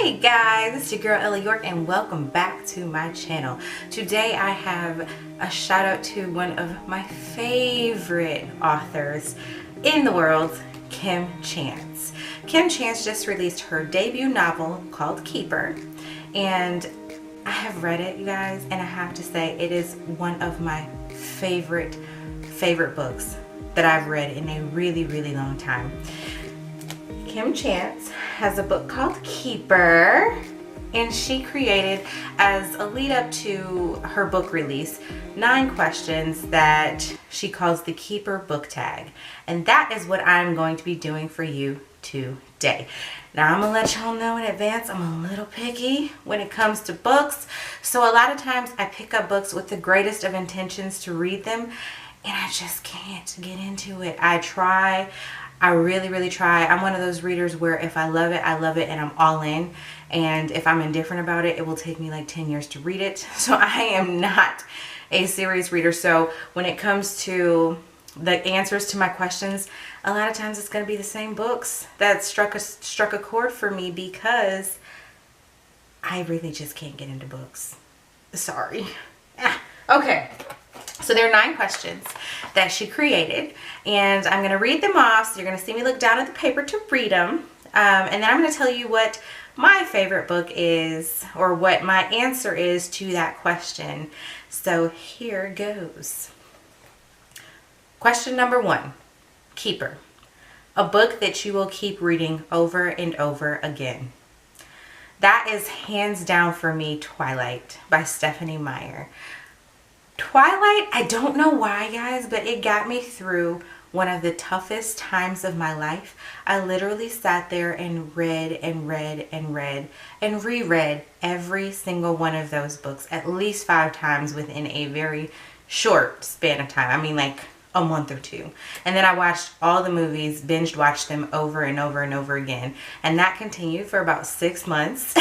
Hey guys, it's your girl Ellie York and welcome back to my channel. Today I have a shout out to one of my favorite authors in the world, Kim Chance. Kim Chance just released her debut novel called Keeper, and I have read it, you guys, and I have to say it is one of my favorite books that I've read in a really long time. Kim Chance has a book called Keeper, and she created, as a lead up to her book release, 9 questions that she calls the Keeper book tag. And that is what I'm going to be doing for you today. Now, I'm gonna let y'all know in advance, I'm a little picky when it comes to books. So a lot of times I pick up books with the greatest of intentions to read them, and I just can't get into it. I try. I really try. I'm one of those readers where if I love it, and I'm all in. And if I'm indifferent about it, it will take me like 10 years to read it. So I am not a serious reader. So when it comes to the answers to my questions, a lot of times it's going to be the same books that struck a chord for me, because I really just can't get into books. Sorry. Okay. So there are 9 questions that she created, and I'm going to read them off. So you're going to see me look down at the paper to read them. And then I'm going to tell you what my favorite book is, or what my answer is to that question. So here goes. Question number 1, Keeper. A book that you will keep reading over and over again. That is hands down for me Twilight by Stephanie Meyer. Twilight, I don't know why, guys, but it got me through one of the toughest times of my life. I literally sat there and read and reread every single one of those books at least 5 times within a very short span of time. I mean, like a month or 2. And then I watched all the movies, binged watched them over and over again. And that continued for about 6 months.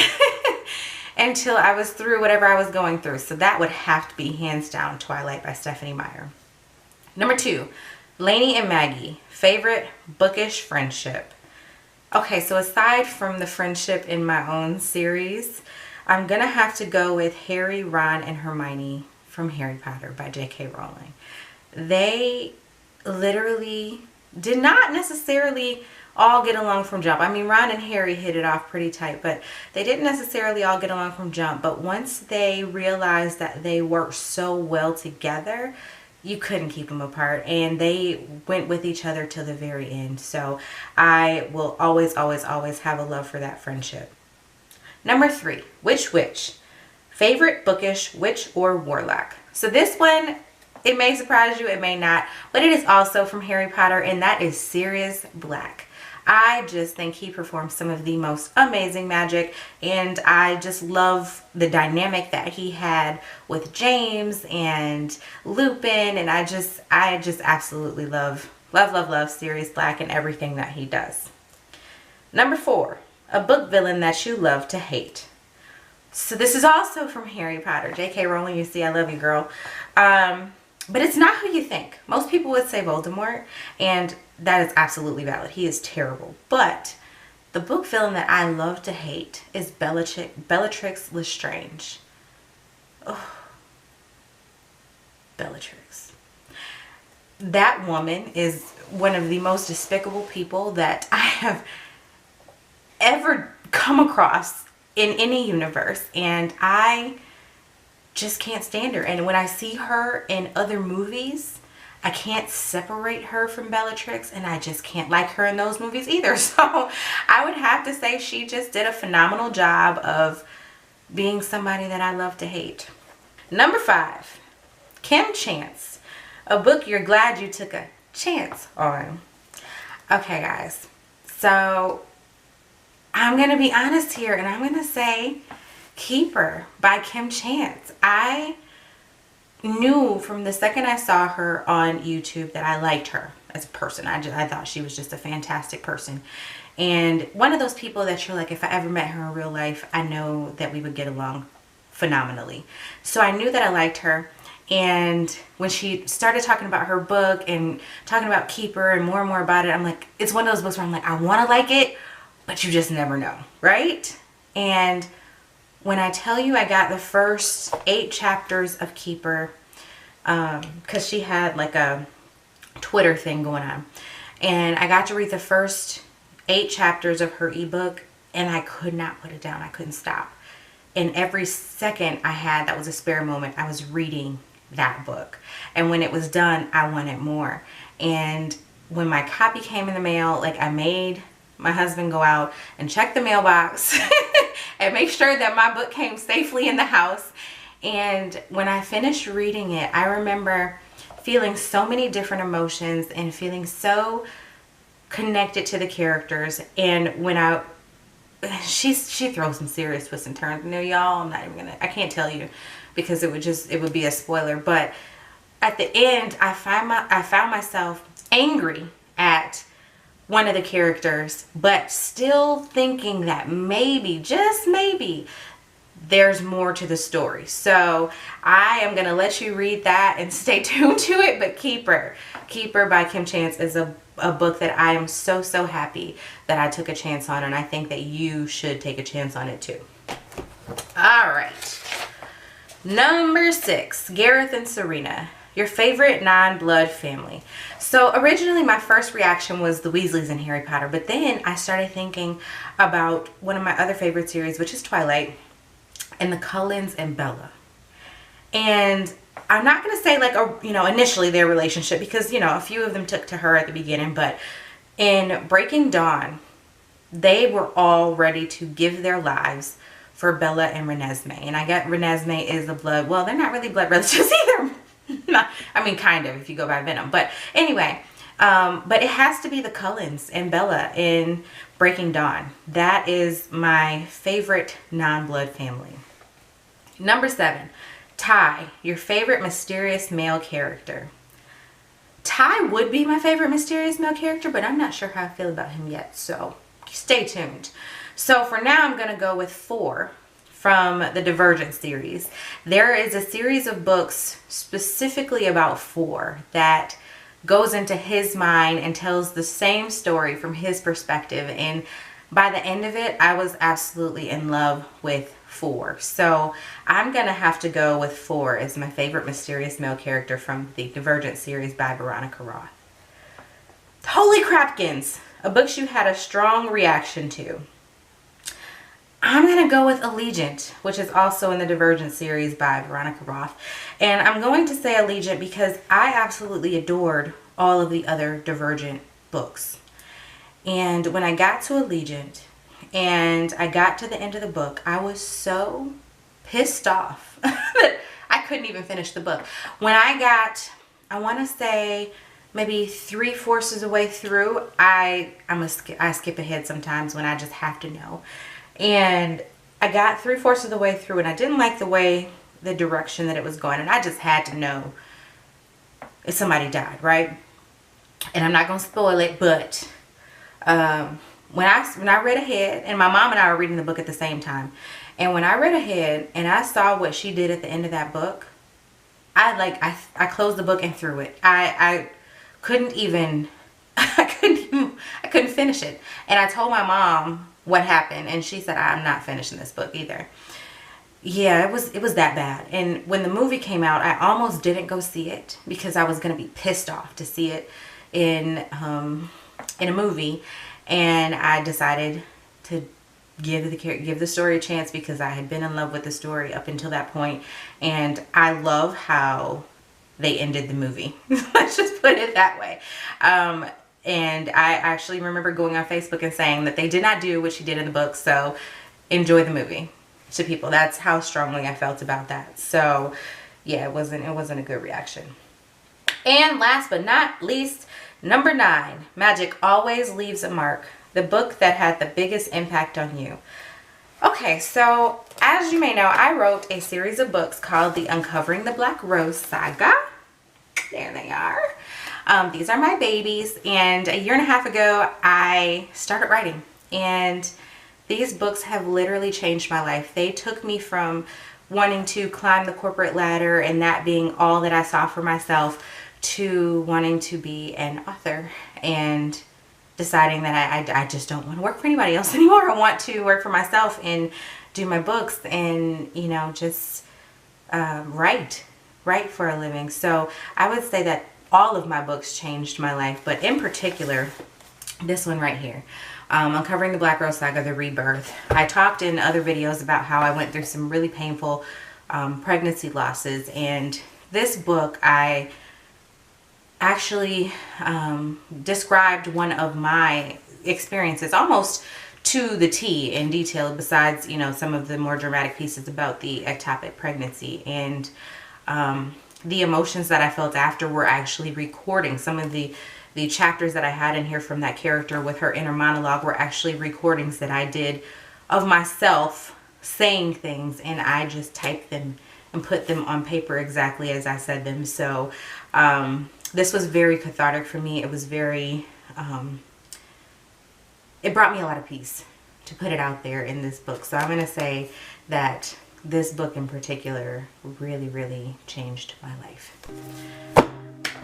Until I was through whatever I was going through. So that would have to be hands down Twilight by Stephanie Meyer. Number 2, Lainey and Maggie, favorite bookish friendship. Okay, so aside from the friendship in my own series, I'm going to have to go with Harry, Ron, and Hermione from Harry Potter by J.K. Rowling. They literally did not necessarily all get along from jump. I mean, Ron and Harry hit it off pretty tight, but they didn't necessarily all get along from jump. But once they realized that they worked so well together, you couldn't keep them apart, and they went with each other till the very end. So I will always have a love for that friendship. Number 3, which witch? Favorite bookish witch or warlock? So this one, it may surprise you, it may not, but it is also from Harry Potter, and that is Sirius Black. I just think he performs some of the most amazing magic, and I just love the dynamic that he had with James and Lupin, and I just absolutely love Sirius Black and everything that he does. Number 4, a book villain that you love to hate. So this is also from Harry Potter. J.K. Rowling, you see, I love you, girl. But it's not who you think. Most people would say Voldemort, and that is absolutely valid. He is terrible. But the book villain that I love to hate is Bellatrix Lestrange. Oh, Bellatrix. That woman is one of the most despicable people that I have ever come across in any universe, and I just can't stand her. And when I see her in other movies, I can't separate her from Bellatrix, and I just can't like her in those movies either. So I would have to say she just did a phenomenal job of being somebody that I love to hate. Number 5, Kim Chance, a book you're glad you took a chance on. Okay, guys, so I'm going to be honest here, and I'm going to say Keeper by Kim Chance. I knew from the second I saw her on YouTube that I liked her as a person. I thought she was just a fantastic person, and one of those people that you're like, if I ever met her in real life, I know that we would get along phenomenally. So I knew that I liked her, and when she started talking about her book and talking about Keeper and more about it, I'm like, it's one of those books where I'm like, I want to like it, but you just never know, right? And when I tell you I got the first 8 chapters of Keeper, because she had like a Twitter thing going on, and I got to read the first 8 chapters of her ebook, and I could not put it down. I couldn't stop. And every second I had that was a spare moment, I was reading that book. And when it was done, I wanted more. And when my copy came in the mail, like, I made my husband go out and check the mailbox and make sure that my book came safely in the house. And when I finished reading it, I remember feeling so many different emotions and feeling so connected to the characters. And when she throws some serious twists and turns in there, y'all. I can't tell you because it would be a spoiler. But at the end, I found myself angry at one of the characters, but still thinking that maybe, just maybe, there's more to the story. So I am going to let you read that and stay tuned to it. But Keeper by Kim Chance is a book that I am so happy that I took a chance on, and I think that you should take a chance on it too. All right. Number 6, Gareth and Serena, your favorite non-blood family. So originally my first reaction was the Weasleys in Harry Potter, but then I started thinking about one of my other favorite series, which is Twilight, and the Cullens and Bella. And I'm not going to say like, initially their relationship, because, a few of them took to her at the beginning, but in Breaking Dawn, they were all ready to give their lives for Bella and Renesmee. And I get Renesmee is a blood, well, they're not really blood relatives either. I mean, kind of, if you go by Venom. But anyway, but it has to be the Cullens and Bella in Breaking Dawn. That is my favorite non-blood family. Number 7, Ty, your favorite mysterious male character. Ty would be my favorite mysterious male character, but I'm not sure how I feel about him yet, so stay tuned. So for now, I'm going to go with 4 from the Divergent series. There is a series of books specifically about 4 that goes into his mind and tells the same story from his perspective. And by the end of it, I was absolutely in love with 4. So I'm going to have to go with 4 as my favorite mysterious male character from the Divergent series by Veronica Roth. Holy Crapkins, a book you had a strong reaction to. I'm going to go with Allegiant, which is also in the Divergent series by Veronica Roth. And I'm going to say Allegiant because I absolutely adored all of the other Divergent books. And when I got to Allegiant and I got to the end of the book, I was so pissed off that I couldn't even finish the book. When I want to say maybe 3/4 of the way through, I skip ahead sometimes when I just have to know. And I got 3/4 of the way through and I didn't like the direction that it was going, and I just had to know if somebody died, right? And I'm not going to spoil it, but when I read ahead, and my mom and I were reading the book at the same time, and when I read ahead and I saw what she did at the end of that book, I closed the book and threw it. I couldn't even I couldn't finish it. And I told my mom what happened, and she said, I'm not finishing this book either. Yeah, it was that bad. And when the movie came out, I almost didn't go see it because I was going to be pissed off to see it in a movie, and I decided to give the story a chance because I had been in love with the story up until that point, and I love how they ended the movie. Let's just put it that way. And I actually remember going on Facebook and saying that they did not do what she did in the book, so enjoy the movie to people. That's how strongly I felt about that. So yeah, it wasn't a good reaction. And last but not least, number 9, Magic Always Leaves a Mark, the book that had the biggest impact on you. Okay, so as you may know, I wrote a series of books called the Uncovering the Black Rose Saga. There they are. These are my babies, and a year and a half ago I started writing, and these books have literally changed my life. They took me from wanting to climb the corporate ladder and that being all that I saw for myself to wanting to be an author and deciding that I just don't want to work for anybody else anymore. I want to work for myself and do my books and, you know, just write for a living. So I would say that all of my books changed my life, but in particular, this one right here, Uncovering the Black Girl Saga, The Rebirth. I talked in other videos about how I went through some really painful pregnancy losses, and this book, I actually described one of my experiences almost to the T in detail, besides, you know, some of the more dramatic pieces about the ectopic pregnancy. And the emotions that I felt after were actually recording. Some of the chapters that I had in here from that character with her inner monologue were actually recordings that I did of myself saying things, and I just typed them and put them on paper exactly as I said them. So this was very cathartic for me. It was very, it brought me a lot of peace to put it out there in this book. So I'm going to say that this book in particular really, really changed my life.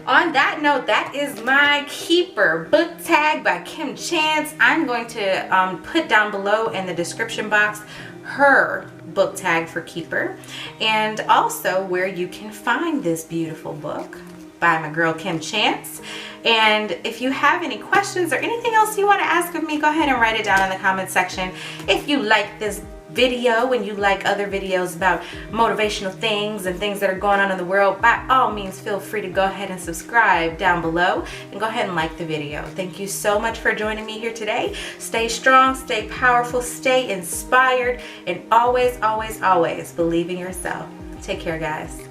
On that note, that is my Keeper book tag by Kim Chance. I'm going to put down below in the description box her book tag for Keeper, and also where you can find this beautiful book by my girl Kim Chance. And if you have any questions or anything else you want to ask of me, go ahead and write it down in the comment section. If you like this video and you like other videos about motivational things and things that are going on in the world, by all means feel free to go ahead and subscribe down below and go ahead and like the video. Thank you so much for joining me here today. Stay strong, stay powerful, stay inspired, and always, always, always believe in yourself. Take care, guys.